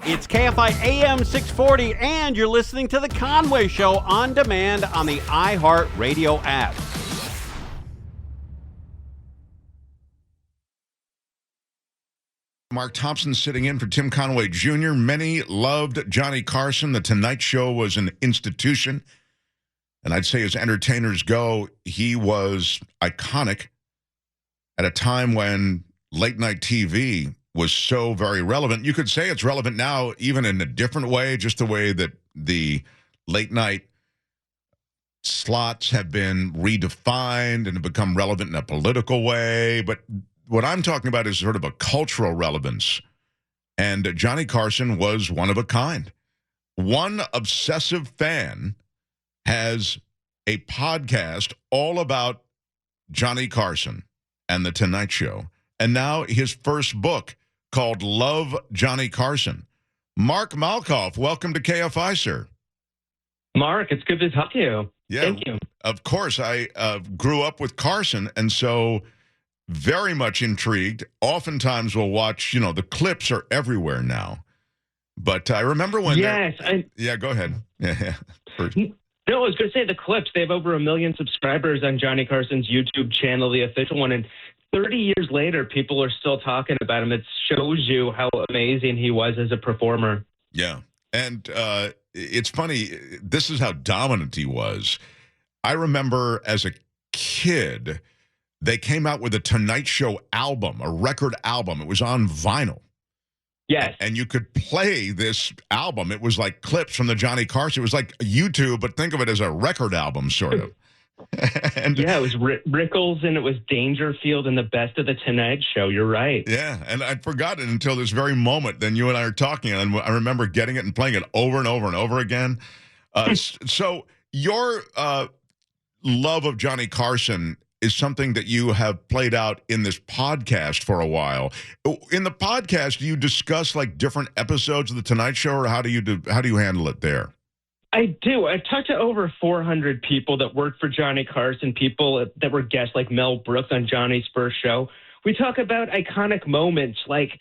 It's KFI AM 640, and you're listening to The Conway Show on demand on the iHeartRadio app. Mark Thompson sitting in for Tim Conway Jr. Many loved Johnny Carson. The Tonight Show was an institution. And I'd say as entertainers go, he was iconic at a time when late-night TV was so very relevant. You could say it's relevant now, even in a different way, just the way that the late-night slots have been redefined and have become relevant in a political way. But what I'm talking about is sort of a cultural relevance. And Johnny Carson was one of a kind. One obsessive fan has a podcast all about Johnny Carson and The Tonight Show. And now his first book called Love Johnny Carson. Mark Malkoff, welcome to KFI, sir. Mark, it's good to talk to you. Yeah, thank you. Of course, I grew up with Carson, and so very much intrigued. Oftentimes we'll watch, the clips are everywhere now. But I remember when... Yes. Yeah, go ahead. Yeah. No, I was going to say the clips. They have over 1 million subscribers on Johnny Carson's YouTube channel, the official one. And 30 years later, people are still talking about him. It shows you how amazing he was as a performer. Yeah. And it's funny. This is how dominant he was. I remember as a kid, they came out with a Tonight Show album, a record album. It was on vinyl. Yes. And you could play this album. It was like clips from the Johnny Carson. It was like YouTube, but think of it as a record album, sort of. And yeah, it was Rickles and it was Dangerfield and the best of the Tonight Show. You're right. Yeah, and I'd forgotten it until this very moment. Then you and I are talking, and I remember getting it and playing it over and over and over again. So your love of Johnny Carson is something that you have played out in this podcast for a while. In the podcast, do you discuss like different episodes of the Tonight Show, or how do you handle it there? I do. I've talked to over 400 people that worked for Johnny Carson, people that were guests like Mel Brooks on Johnny's first show. We talk about iconic moments like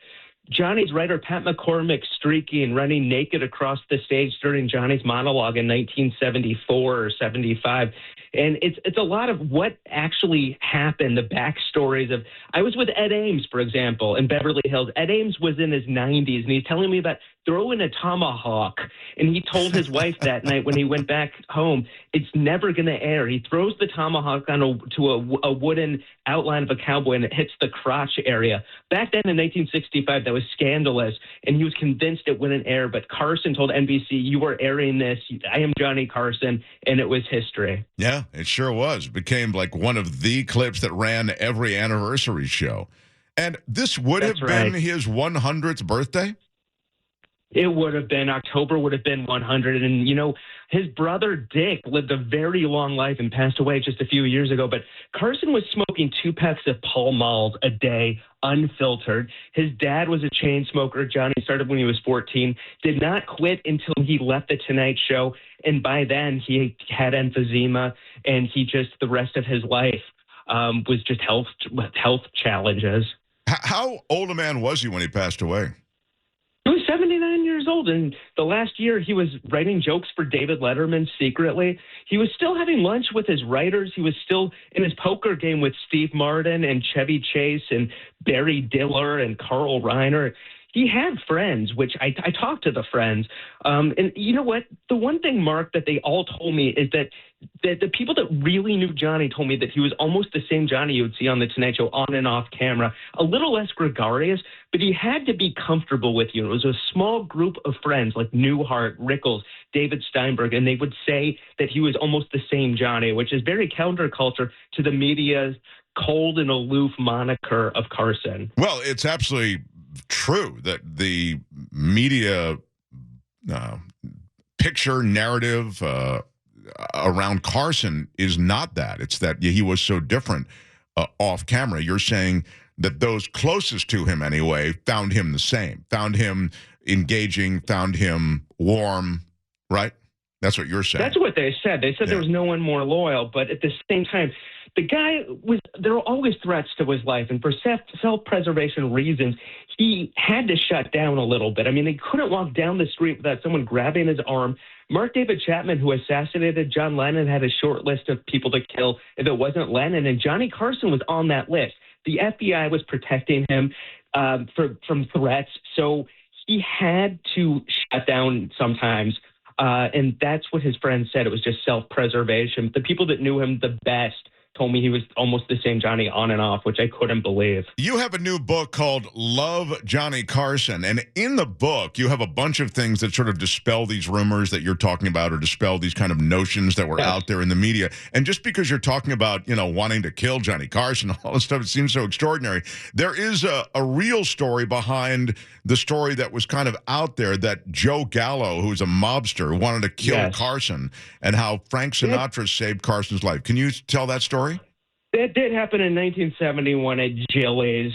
Johnny's writer Pat McCormick streaking, running naked across the stage during Johnny's monologue in 1974 or 75. And it's a lot of what actually happened, the backstories of. I was with Ed Ames, for example, in Beverly Hills. Ed Ames was in his 90s, and he's telling me about throwing a tomahawk. And he told his wife that night when he went back home, it's never going to air. He throws the tomahawk to a wooden outline of a cowboy, and it hits the crotch area. Back then in 1965, that was scandalous, and he was convinced it wouldn't air. But Carson told NBC, "You are airing this. I am Johnny Carson," and it was history. Yeah, it sure was. It became like one of the clips that ran every anniversary show. And this would have been his 100th birthday? It would have been. October would have been 100. And, his brother Dick lived a very long life and passed away just a few years ago. But Carson was smoking 2 packs of Pall Malls a day, unfiltered. His dad was a chain smoker. Johnny started when he was 14, did not quit until he left The Tonight Show. And by then he had emphysema, and the rest of his life was just health challenges. How old a man was he when he passed away? He was 79 years old, and the last year he was writing jokes for David Letterman secretly. He was still having lunch with his writers. He was still in his poker game with Steve Martin and Chevy Chase and Barry Diller and Carl Reiner. He had friends, which I talked to the friends. And you know what? The one thing, Mark, that they all told me is that the people that really knew Johnny told me that he was almost the same Johnny you would see on The Tonight Show on and off camera, a little less gregarious, but he had to be comfortable with you. It was a small group of friends like Newhart, Rickles, David Steinberg, and they would say that he was almost the same Johnny, which is very counterculture to the media's cold and aloof moniker of Carson. Well, it's absolutely true that the media picture narrative around Carson is not that. It's that he was so different off camera. You're saying that those closest to him anyway found him the same, found him engaging, found him warm, right? That's what you're saying. That's what they said. They said there was no one more loyal, but at the same time, the guy there were always threats to his life, and for self-preservation reasons, he had to shut down a little bit. I mean, he couldn't walk down the street without someone grabbing his arm. Mark David Chapman, who assassinated John Lennon, had a short list of people to kill if it wasn't Lennon, and Johnny Carson was on that list. The FBI was protecting him from threats, so he had to shut down sometimes. And that's what his friends said. It was just self-preservation. The people that knew him the best told me he was almost the same Johnny on and off, which I couldn't believe. You have a new book called Love, Johnny Carson. And in the book, you have a bunch of things that sort of dispel these rumors that you're talking about or dispel these kind of notions that were out there in the media. And just because you're talking about, wanting to kill Johnny Carson, all this stuff, it seems so extraordinary. There is a real story behind the story that was kind of out there that Joe Gallo, who's a mobster, wanted to kill Carson, and how Frank Sinatra saved Carson's life. Can you tell that story? That did happen in 1971 at Jilly's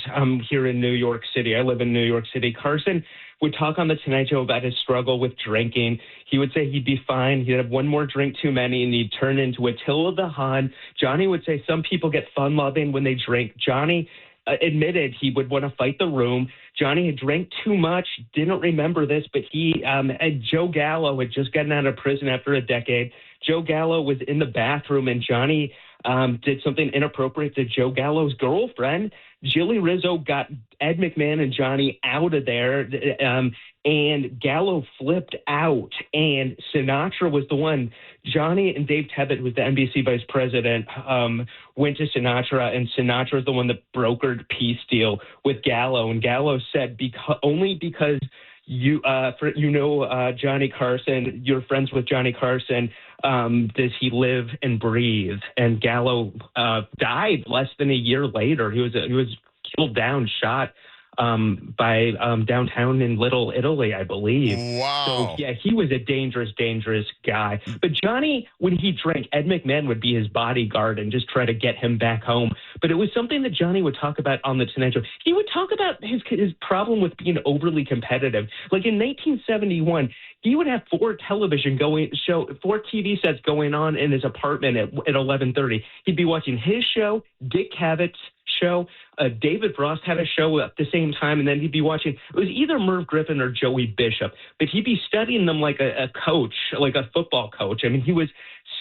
here in New York City. I live in New York City. Carson would talk on The Tonight Show about his struggle with drinking. He would say he'd be fine. He'd have one more drink too many, and he'd turn into Attila the Hun. Johnny would say some people get fun-loving when they drink. Johnny admitted he would want to fight the room. Johnny had drank too much, didn't remember this, but Joe Gallo had just gotten out of prison after a decade. Joe Gallo was in the bathroom, and Johnny did something inappropriate to Joe Gallo's girlfriend. Jilly Rizzo got Ed McMahon and Johnny out of there, and Gallo flipped out, and Sinatra was the one. Johnny and Dave Tebbutt, who was the NBC vice president, went to Sinatra, and Sinatra was the one that brokered peace deal with Gallo. And Gallo said, only because Johnny Carson, you're friends with Johnny Carson, does he live and breathe? And Gallo died less than a year later. He was killed down, shot by downtown in Little Italy, I believe. Wow. So, he was a dangerous, dangerous guy. But Johnny, when he drank, Ed McMahon would be his bodyguard and just try to get him back home. But it was something that Johnny would talk about on The Tonight Show. He would talk about his problem with being overly competitive. Like in 1971, he would have four TV sets going on in his apartment at 11:30. He'd be watching his show, Dick Cavett's show. David Frost had a show at the same time, and then he'd be watching. It was either Merv Griffin or Joey Bishop, but he'd be studying them like a coach, like a football coach. I mean, he was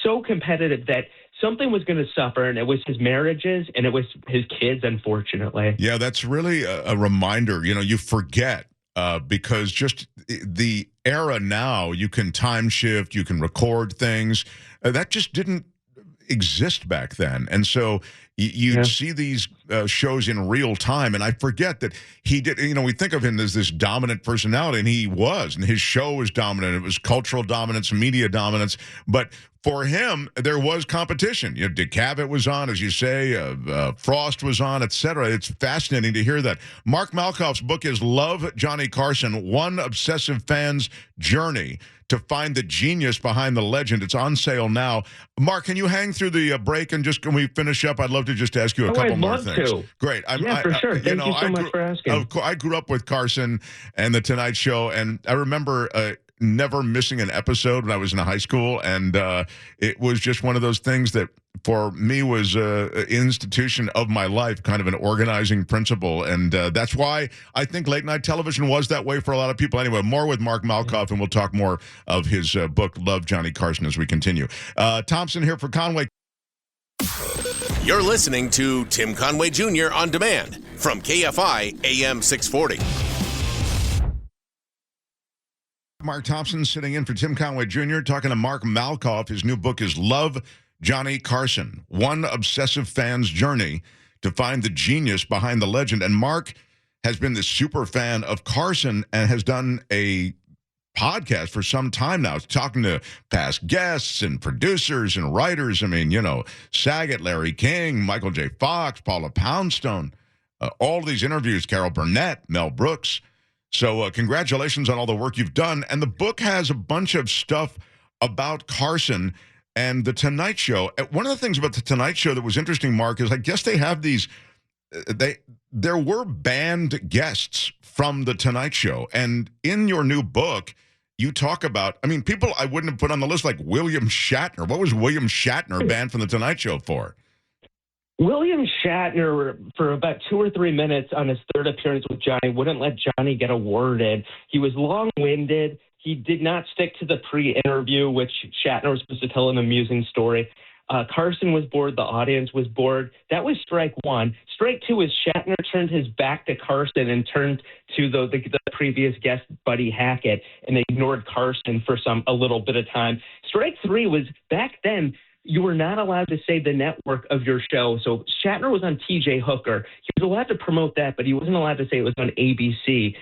so competitive that something was going to suffer, and it was his marriages, and it was his kids, unfortunately. Yeah, that's really a reminder. You forget. Because just the era now, you can time shift, you can record things. That just didn't exist back then. And so you'd see these shows in real time. And I forget that he did, we think of him as this dominant personality, and he was. And his show was dominant. It was cultural dominance, media dominance. But for him, there was competition. Dick Cavett was on, as you say, Frost was on, etc. It's fascinating to hear that. Mark Malkoff's book is Love, Johnny Carson, One Obsessive Fan's Journey to Find the Genius Behind the Legend. It's on sale now. Mark, can you hang through the break, and just when we finish up, I'd love to just ask you a couple more things. I'd love to. Great. For sure. Thank you so much for asking. I grew up with Carson and The Tonight Show, and I remember never missing an episode when I was in high school, and it was just one of those things that for me was an institution of my life, kind of an organizing principle, and that's why I think late night television was that way for a lot of people. Anyway, more with Mark Malkoff, and we'll talk more of his book, Love, Johnny Carson, as we continue. Thompson here for Conway. You're listening to Tim Conway Jr. On Demand from KFI AM 640. Mark Thompson sitting in for Tim Conway Jr., talking to Mark Malkoff. His new book is Love, Johnny Carson, One Obsessive Fan's Journey to Find the Genius Behind the Legend. And Mark has been this super fan of Carson and has done a podcast for some time now, talking to past guests and producers and writers. I mean, Saget, Larry King, Michael J. Fox, Paula Poundstone, all these interviews, Carol Burnett, Mel Brooks. So congratulations on all the work you've done. And the book has a bunch of stuff about Carson and The Tonight Show. One of the things about The Tonight Show that was interesting, Mark, is I guess they have these, there were banned guests from The Tonight Show. And in your new book, you talk about, I mean, people I wouldn't have put on the list, like William Shatner. What was William Shatner banned from The Tonight Show for? William Shatner, for about 2 or 3 minutes on his third appearance with Johnny, wouldn't let Johnny get a word in. He was long-winded. He did not stick to the pre-interview, which Shatner was supposed to tell an amusing story. Carson was bored. The audience was bored. That was strike one. Strike two is Shatner turned his back to Carson and turned to the previous guest, Buddy Hackett, and they ignored Carson for a little bit of time. Strike three was back then, you were not allowed to say the network of your show. So Shatner was on TJ Hooker. He was allowed to promote that, but he wasn't allowed to say it was on ABC.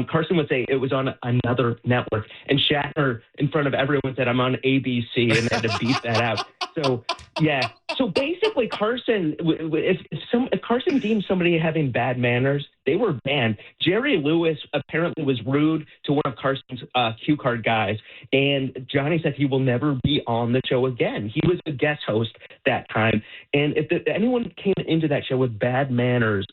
Carson would say it was on another network. And Shatner, in front of everyone, said, I'm on ABC, and they had to beat that out. So, yeah. So basically, Carson, if Carson deemed somebody having bad manners, they were banned. Jerry Lewis apparently was rude to one of Carson's cue card guys, and Johnny said he will never be on the show again. He was a guest host that time, and if anyone came into that show with bad manners,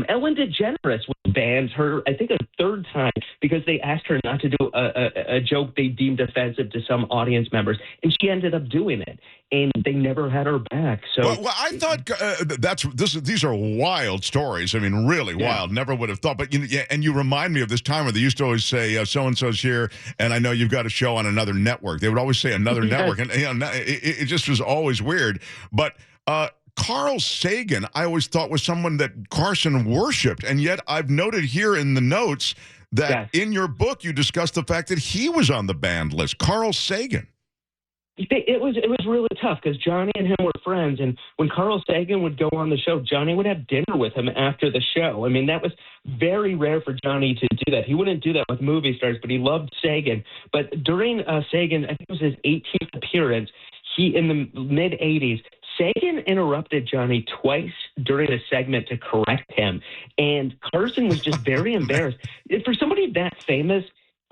Ellen DeGeneres was banned I think a third time because they asked her not to do a joke they deemed offensive to some audience members, and she ended up doing it, and they never had her back. So, well I thought these are wild stories. I mean, really wild. Never would have thought. But you remind me of this time where they used to always say, "So and so's here," and I know you've got a show on another network. They would always say another network, and it just was always weird. But Carl Sagan, I always thought was someone that Carson worshipped, and yet I've noted here in the notes that in your book you discussed the fact that he was on the banned list. Carl Sagan. It was really tough because Johnny and him were friends, and when Carl Sagan would go on the show, Johnny would have dinner with him after the show. I mean, that was very rare for Johnny to do that. He wouldn't do that with movie stars, but he loved Sagan. But during Sagan, I think it was his 18th appearance, in the mid-'80s, Sagan interrupted Johnny twice during a segment to correct him, and Carson was just very embarrassed. For somebody that famous,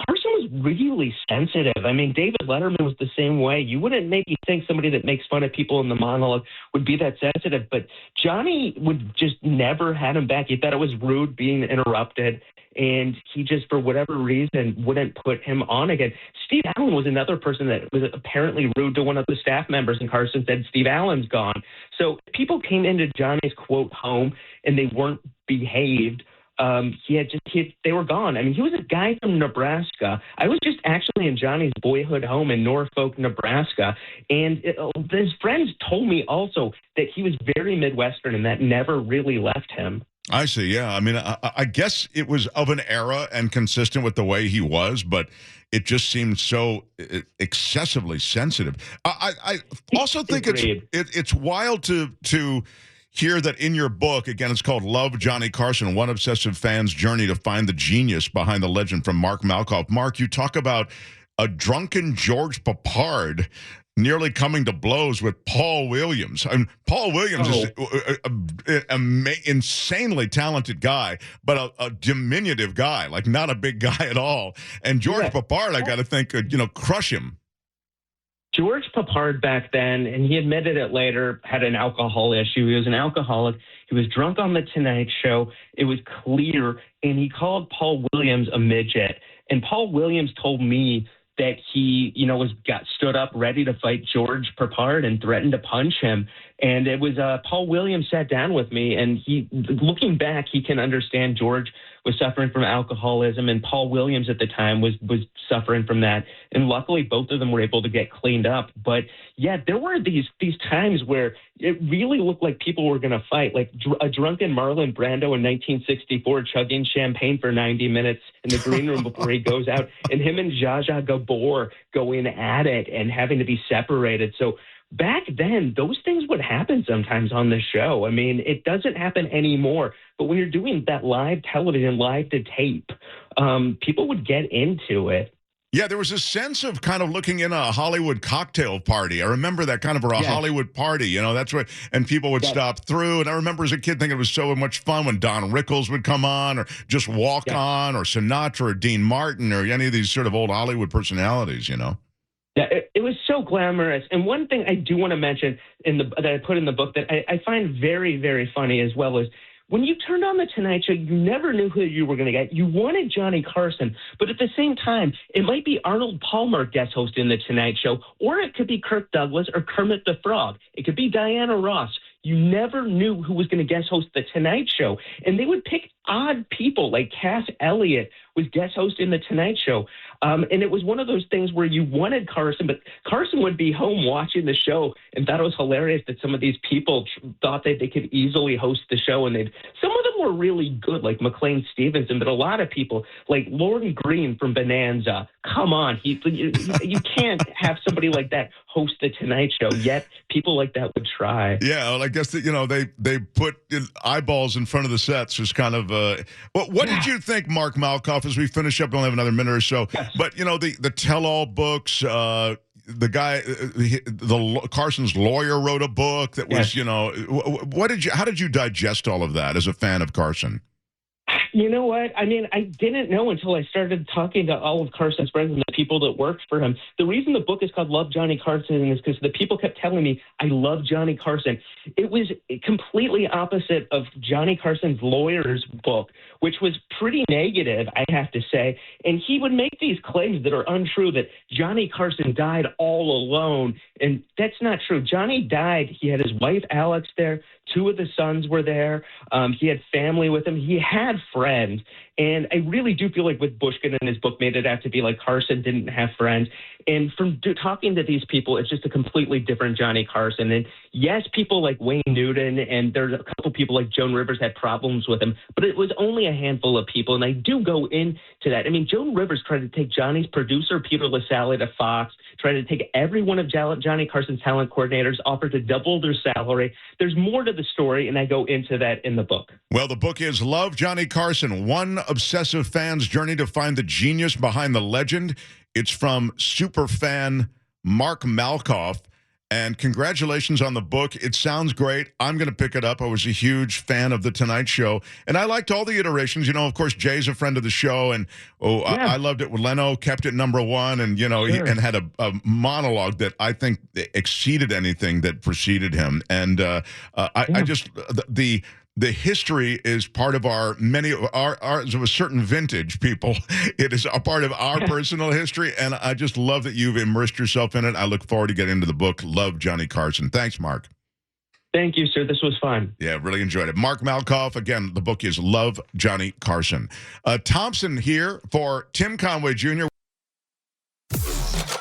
Carson was really sensitive. I mean, David Letterman was the same way. You wouldn't maybe think somebody that makes fun of people in the monologue would be that sensitive, but Johnny would just never had him back. He thought it was rude being interrupted, and he just, for whatever reason, wouldn't put him on again. Steve Allen was another person that was apparently rude to one of the staff members, and Carson said, Steve Allen's gone. So people came into Johnny's, quote, home, and they weren't behaved. They were gone. I mean, he was a guy from Nebraska. I was just actually in Johnny's boyhood home in Norfolk, Nebraska, and his friends told me also that he was very Midwestern and that never really left him. I see. Yeah. I mean, I guess it was of an era and consistent with the way he was, but it just seemed so excessively sensitive. I also think it's wild to hear that in your book, again, it's called Love Johnny Carson, One Obsessive Fan's Journey to Find the Genius Behind the Legend from Mark Malkoff. Mark, you talk about a drunken George Papard nearly coming to blows with Paul Williams. I mean, Paul Williams is an insanely talented guy, but a diminutive guy, like not a big guy at all. And George Papard, I got to think, could, crush him. George Papard back then, and he admitted it later, had an alcohol issue. He was an alcoholic. He was drunk on The Tonight Show. It was clear, and he called Paul Williams a midget. And Paul Williams told me that he, stood up ready to fight George Papard and threatened to punch him. And it was Paul Williams sat down with me, and looking back, he can understand George was suffering from alcoholism, and Paul Williams at the time was suffering from that. And luckily, both of them were able to get cleaned up. But yeah, there were these times where it really looked like people were going to fight, like a drunken Marlon Brando in 1964 chugging champagne for 90 minutes in the green room before he goes out, and him and Zsa Zsa Gabor going at it and having to be separated. So back then, those things would happen sometimes on the show. I mean, it doesn't happen anymore. But when you're doing that live television, live to tape, people would get into it. Yeah, there was a sense of kind of looking in a Hollywood cocktail party. I remember that kind of a Hollywood party, that's what, and people would stop through. And I remember as a kid thinking it was so much fun when Don Rickles would come on or just walk on, or Sinatra or Dean Martin or any of these sort of old Hollywood personalities, Yeah, it was so glamorous. And one thing I do want to mention that I put in the book that I find very, very funny as well is when you turned on the Tonight Show, you never knew who you were going to get. You wanted Johnny Carson, but at the same time, it might be Arnold Palmer guest hosting the Tonight Show, or it could be Kirk Douglas or Kermit the Frog. It could be Diana Ross. You never knew who was going to guest host the Tonight Show. And they would pick odd people, like Cass Elliot was guest hosting the Tonight Show. And it was one of those things where you wanted Carson, but Carson would be home watching the show and thought it was hilarious that some of these people thought that they could easily host the show. And some of them were really good, like McLean Stevenson, but a lot of people, like Lauren Green from Bonanza, come on. You can't have somebody like that host the Tonight Show, yet people like that would try. Yeah, well, I guess that, they put eyeballs in front of the sets was kind of. What did you think, Mark Malkoff? As we finish up, we only have another minute or so. Yes. But the tell-all books. The guy, Carson's lawyer wrote a book that was, Yes. How did you digest all of that as a fan of Carson? You know what? I mean, I didn't know until I started talking to all of Carson's friends and the people that worked for him. The reason the book is called Love Johnny Carson is because the people kept telling me, I love Johnny Carson. It was completely opposite of Johnny Carson's lawyer's book, which was pretty negative, I have to say. And he would make these claims that are untrue, that Johnny Carson died all alone. And that's not true. Johnny died. He had his wife, Alex, there. Two of the sons were there. He had family with him. He had friends. And I really do feel like with Bushkin in his book made it out to be like Carson didn't have friends. And from talking to these people, it's just a completely different Johnny Carson. And yes, people like Wayne Newton and there's a couple people like Joan Rivers had problems with him, but it was only a handful of people. And I do go into that. I mean, Joan Rivers tried to take Johnny's producer, Peter LaSalle, to Fox, tried to take every one of Johnny Carson's talent coordinators, offered to double their salary. There's more to the story, and I go into that in the book. Well, the book is Love Johnny Carson, One Obsessive Fan's Journey to Find the Genius Behind the Legend. It's from superfan Mark Malkoff. And congratulations on the book. It sounds great. I'm going to pick it up. I was a huge fan of The Tonight Show. And I liked all the iterations. Of course, Jay's a friend of the show. And I loved it when Leno kept it number one and, Sure. and had a monologue that I think exceeded anything that preceded him. And I just, the history is part of our of a certain vintage, people. It is a part of our personal history, and I just love that you've immersed yourself in it. I look forward to getting into the book, Love Johnny Carson. Thanks, Mark. Thank you, sir. This was fun. Yeah, really enjoyed it. Mark Malkoff, again, the book is Love Johnny Carson. Thompson here for Tim Conway Jr.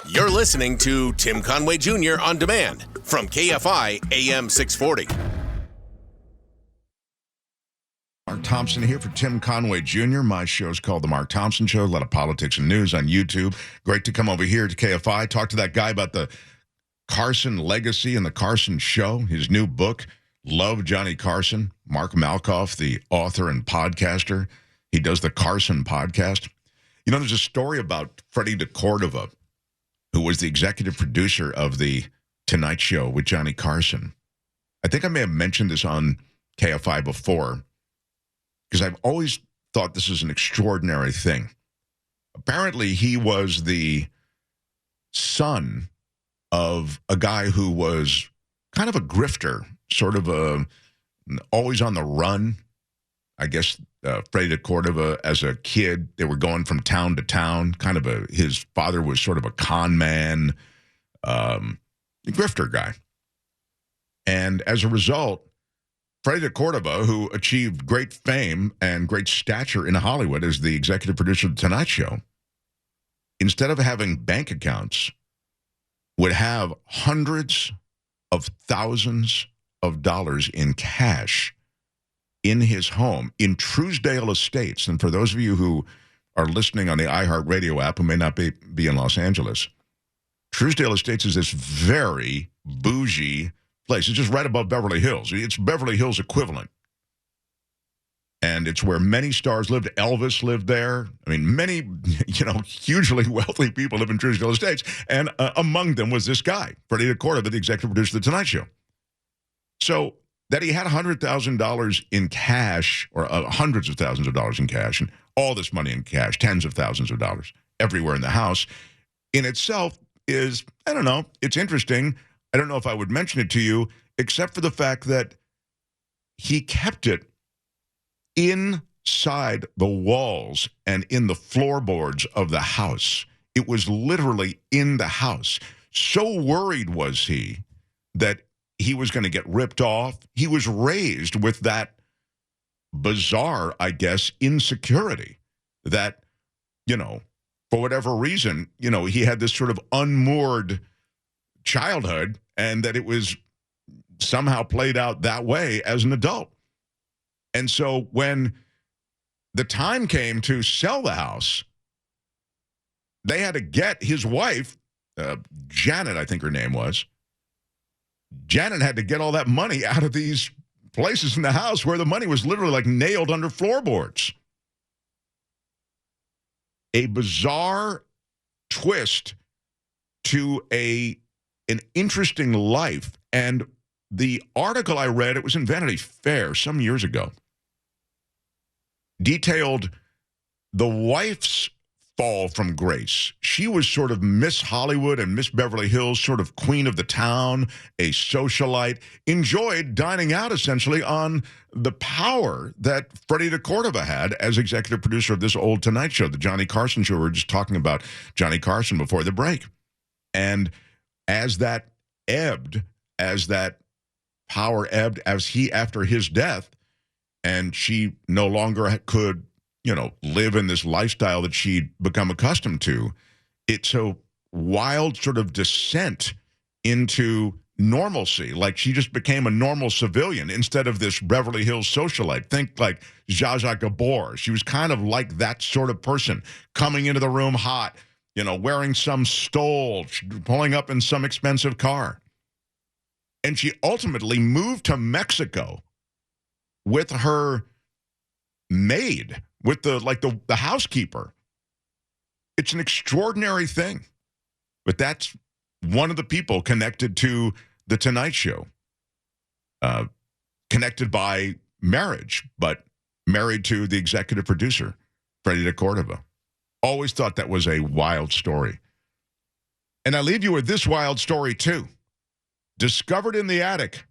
You're listening to Tim Conway Jr. on demand from KFI AM 640. Mark Thompson here for Tim Conway Jr. My show is called The Mark Thompson Show. A lot of politics and news on YouTube. Great to come over here to KFI, talk to that guy about the Carson legacy and the Carson show, his new book, Love Johnny Carson. Mark Malkoff, the author and podcaster. He does the Carson podcast. There's a story about Freddie DeCordova, who was the executive producer of the Tonight Show with Johnny Carson. I think I may have mentioned this on KFI before, because I've always thought this is an extraordinary thing. Apparently, he was the son of a guy who was kind of a grifter, sort of always on the run. I guess Freddie DeCordova, as a kid, they were going from town to town. His father was sort of a con man, a grifter guy. And as a result, Freddie DeCordova, who achieved great fame and great stature in Hollywood as the executive producer of The Tonight Show, instead of having bank accounts, would have hundreds of thousands of dollars in cash in his home in Truesdale Estates. And for those of you who are listening on the iHeartRadio app who may not be in Los Angeles, Truesdale Estates is this very bougie place. It's just right above Beverly Hills. It's Beverly Hills equivalent. And it's where many stars lived. Elvis lived there. I mean, many, hugely wealthy people live in Truesdale Estates. And among them was this guy, Freddie DeCordova, the executive producer of The Tonight Show. So that he had $100,000 in cash, or hundreds of thousands of dollars in cash, and all this money in cash, tens of thousands of dollars everywhere in the house, in itself is, I don't know, it's interesting. I don't know if I would mention it to you, except for the fact that he kept it inside the walls and in the floorboards of the house. It was literally in the house. So worried was he that he was going to get ripped off. He was raised with that bizarre, I guess, insecurity that, for whatever reason, he had this sort of unmoored childhood, and that it was somehow played out that way as an adult. And so when the time came to sell the house, they had to get his wife, Janet, I think her name was. Janet had to get all that money out of these places in the house where the money was literally like nailed under floorboards. A bizarre twist to an interesting life. And the article I read, it was in Vanity Fair some years ago, detailed the wife's fall from grace. She was sort of Miss Hollywood and Miss Beverly Hills, sort of queen of the town, a socialite, enjoyed dining out essentially on the power that Freddie DeCordova had as executive producer of this old Tonight Show, the Johnny Carson show. We were just talking about Johnny Carson before the break. And as that ebbed, as that power ebbed, after his death, and she no longer could live in this lifestyle that she'd become accustomed to, it's a wild sort of descent into normalcy. Like she just became a normal civilian instead of this Beverly Hills socialite. Think like Zsa Zsa Gabor. She was kind of like that sort of person, coming into the room hot, wearing some stole, pulling up in some expensive car. And she ultimately moved to Mexico with her maid, with the housekeeper. It's an extraordinary thing. But that's one of the people connected to The Tonight Show. Connected by marriage, but married to the executive producer, Freddie DeCordova. Always thought that was a wild story. And I leave you with this wild story, too. Discovered in the attic,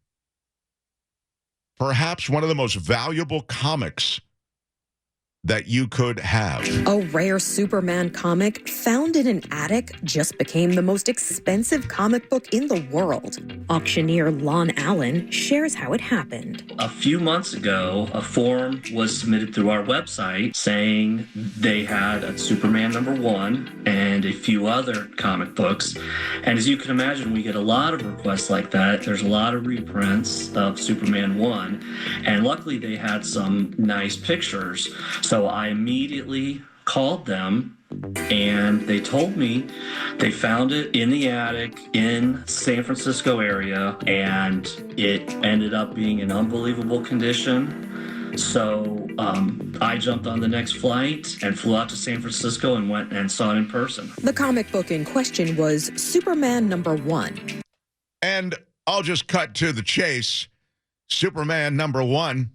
perhaps one of the most valuable comics that you could have. A rare Superman comic found in an attic just became the most expensive comic book in the world. Auctioneer Lon Allen shares how it happened. A few months ago, a form was submitted through our website saying they had a Superman #1 and a few other comic books. And as you can imagine, we get a lot of requests like that. There's a lot of reprints of Superman 1. And luckily, they had some nice pictures. So I immediately called them, and they told me they found it in the attic in San Francisco area, and it ended up being in unbelievable condition. So I jumped on the next flight and flew out to San Francisco and went and saw it in person. The comic book in question was Superman #1. And I'll just cut to the chase. Superman #1,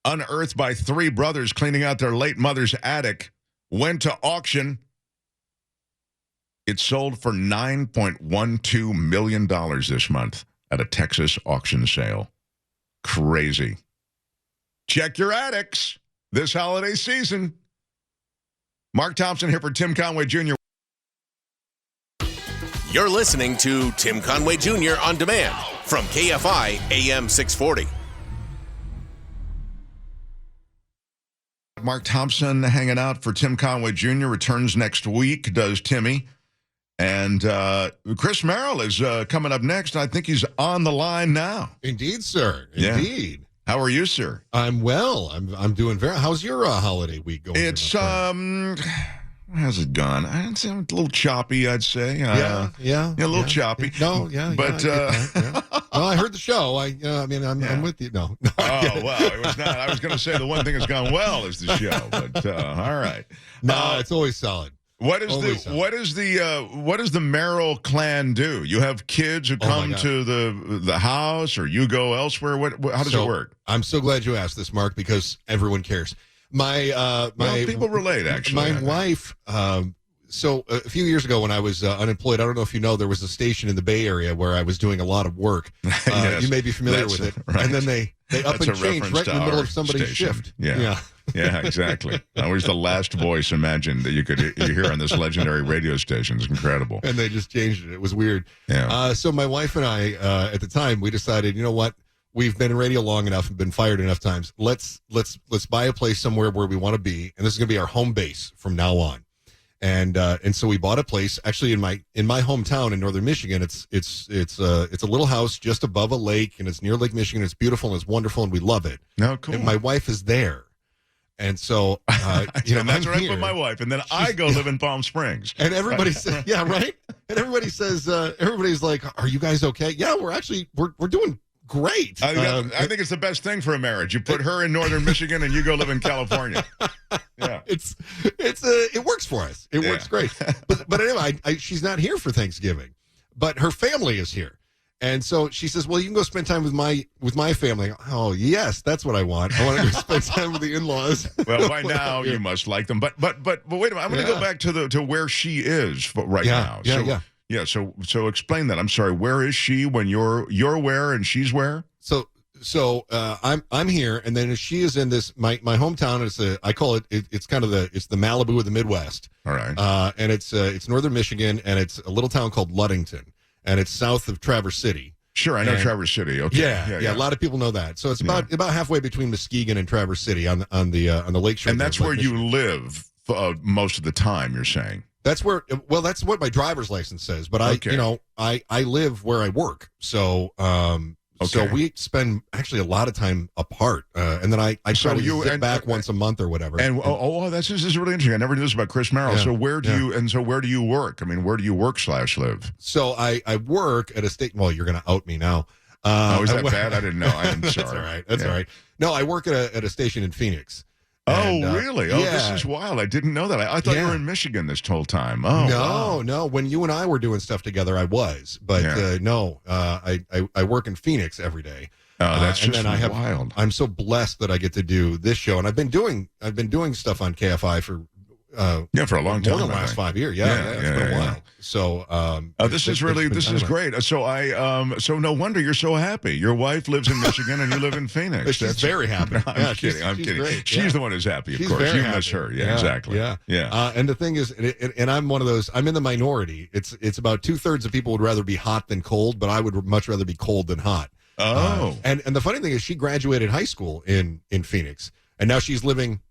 unearthed by three brothers cleaning out their late mother's attic, went to auction. It sold for $9.12 million this month at a Texas auction sale. Crazy. Check your attics this holiday season. Mark Thompson here for Tim Conway Jr. You're listening to Tim Conway Jr. on demand from KFI AM 640. Mark Thompson hanging out for Tim Conway Jr. returns next week, does Timmy. And Chris Merrill is coming up next. I think he's on the line now. Indeed, sir. Indeed. Yeah. How are you, sir? I'm well. I'm doing very. How's your holiday week going? It's how's it gone? It's a little choppy, I'd say. Yeah, a little choppy. No, yeah, but yeah. Well, I heard the show. I'm with you. No. Oh well, it was not. I was going to say the one thing that's gone well is the show, but all right. No, it's always solid. What is the Merrill clan do? You have kids who come to the house, or you go elsewhere? How does it work? I'm so glad you asked this, Mark, because everyone cares. My people relate, actually. My wife So a few years ago when I was unemployed, I don't know if you know, there was a station in the Bay Area where I was doing a lot of work. Yes, you may be familiar with it. right. And then they up That's and a changed reference right to in the middle our of somebody's station. shift. Yeah. Yeah, exactly. I was the last voice imagined that you hear on this legendary radio station. It's incredible. And they just changed it. It was weird. Yeah. So my wife and I, at the time, we decided, you know what? We've been in radio long enough and been fired enough times. Let's buy a place somewhere where we want to be, and this is going to be our home base from now on. And so we bought a place actually in my hometown in northern Michigan. It's a little house just above a lake, and it's near Lake Michigan. It's beautiful and it's wonderful, and we love it. No, cool. And my wife is there. And so, you know, and that's I'm where I here. put my wife, and then I go live in Palm Springs. And everybody says, yeah, right. And everybody says, everybody's like, "Are you guys okay?" Yeah, we're doing great. I think it's the best thing for a marriage. You put her in northern Michigan, and you go live in California. Yeah, it works for us. It works great. But anyway, she's not here for Thanksgiving, but her family is here. And so she says, "Well, you can go spend time with my family." Oh, yes, that's what I want. I want to go spend time with the in-laws. Well, by now you must like them. But wait a minute. I'm going to go back to where she is now. Yeah. So explain that. I'm sorry. Where is she when you're where and she's where? So I'm here, and then she is in this my hometown. I call it it's kind of the Malibu of the Midwest. All right. And it's northern Michigan, and it's a little town called Luddington. And it's south of Traverse City. Sure, I know Traverse City. Okay. Yeah. A lot of people know that. So it's about halfway between Muskegon and Traverse City on the lakeshore. And that's where you live most of the time. You're saying that's where. Well, that's what my driver's license says. But I live where I work. So so we spend actually a lot of time apart. And then I try to sit back once a month or whatever. And this is really interesting. I never knew this about Chris Merrill. Yeah, so where do you work? I mean, where do you work / live? So I work at a state. Well, you're going to out me now. Is that bad? I didn't know. I'm sorry. That's all right. That's all right. No, I work at a station in Phoenix. And, really? Oh, this is wild. I didn't know that. I thought you were in Michigan this whole time. Oh, no. When you and I were doing stuff together, I was. But no, I work in Phoenix every day. Oh, that's just wild. I'm so blessed that I get to do this show, and I've been doing stuff on KFI for for a long time. More than the last 5 years. It's been a while. So this is great. So no wonder you're so happy. Your wife lives in Michigan and you live in Phoenix. She's very happy. No, I'm kidding. I'm kidding. Great. She's the one who's happy, of course. You miss her. Yeah, exactly. Yeah. And the thing is, and I'm one of those. I'm in the minority. It's about 2/3 of people would rather be hot than cold, but I would much rather be cold than hot. And the funny thing is, she graduated high school in Phoenix, and now she's living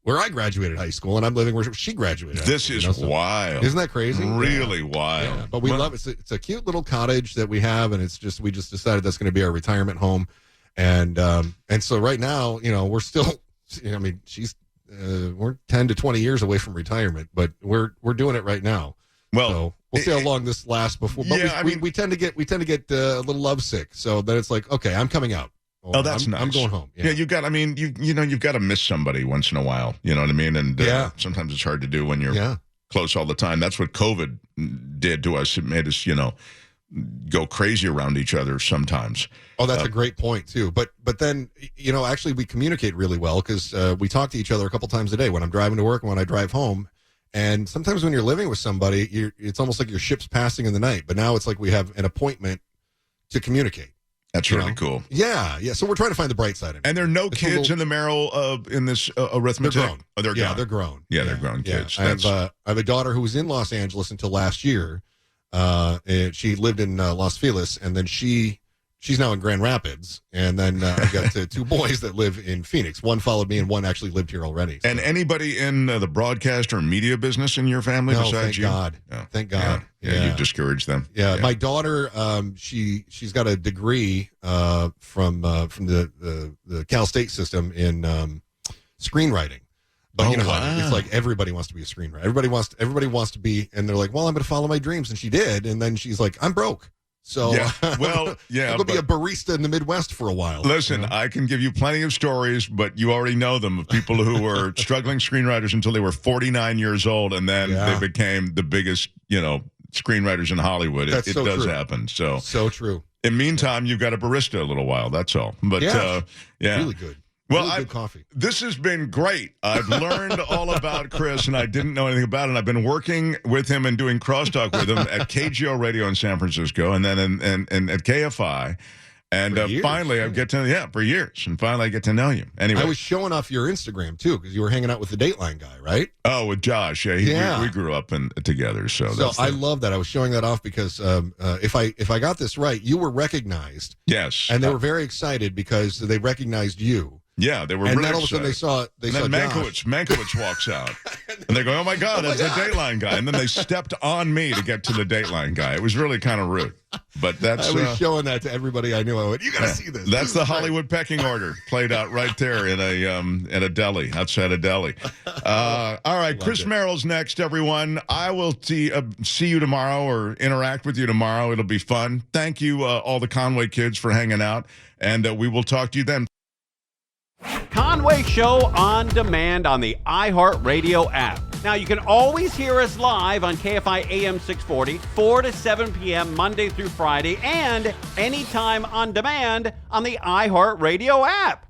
where I graduated high school, and I'm living where she graduated. This is wild. Isn't that crazy? Really wild. Yeah. But we love it. It's a cute little cottage that we have, and we just decided that's going to be our retirement home. And so right now, we're still, I mean, we're 10 to 20 years away from retirement, but we're doing it right now. Well, so we'll see how long this lasts before. But we tend to get a little lovesick. So then it's like, okay, I'm coming out. That's nice. I'm going home. Yeah, you've got to miss somebody once in a while. You know what I mean? And sometimes it's hard to do when you're close all the time. That's what COVID did to us. It made us, go crazy around each other sometimes. Oh, that's a great point too. But then, actually we communicate really well because we talk to each other a couple times a day when I'm driving to work and when I drive home. And sometimes when you're living with somebody, it's almost like your ship's passing in the night. But now it's like we have an appointment to communicate. That's really cool. Yeah. So we're trying to find the bright side of it. And there are no kids in the Merrill in this arithmetic? They're grown. Oh, they're gone. They're grown. Yeah, they're grown kids. I have a daughter who was in Los Angeles until last year. And she lived in Los Feliz, and then she's now in Grand Rapids. And then I've got two boys that live in Phoenix. One followed me, and one actually lived here already. So. And anybody in the broadcast or media business in your family besides you? God. No, thank God. Yeah, you've discouraged them. Yeah, my daughter, she's got a degree from the Cal State system in screenwriting. But it's like everybody wants to be a screenwriter. Everybody wants to be, and they're like, well, I'm going to follow my dreams, and she did, and then she's like, I'm broke. So, I'm going to be a barista in the Midwest for a while. Listen, I can give you plenty of stories, but you already know them of people who were struggling screenwriters until they were 49 years old, and then they became the biggest, screenwriters in Hollywood. It does happen. So true. In the meantime, you've got a barista a little while. That's all. But really good. Well, Really good coffee. This has been great. I've learned all about Chris, and I didn't know anything about it. And I've been working with him and doing crosstalk with him at KGO Radio in San Francisco, and then and at KFI. And finally, I get to for years, and finally I get to know you. Anyway, I was showing off your Instagram too because you were hanging out with the Dateline guy, right? Oh, with Josh, yeah, we grew up together. So I love that. I was showing that off because if I got this right, you were recognized. Yes, and they were very excited because they recognized you. Yeah, they were. And really then all of a sudden they saw. And then Mankiewicz walks out, and they go, "Oh my God, that's the Dateline guy!" And then they stepped on me to get to the Dateline guy. It was really kind of rude, but that's. I was showing that to everybody I knew. I went, "You got to see this." That's the Hollywood pecking order played out right there in a deli outside a deli. All right, Chris Merrill's next, everyone. I will see you tomorrow or interact with you tomorrow. It'll be fun. Thank you, all the Conway kids, for hanging out, and we will talk to you then. Conway Show on demand on the iHeartRadio app. Now, you can always hear us live on KFI AM 640, 4 to 7 p.m. Monday through Friday, and anytime on demand on the iHeartRadio app.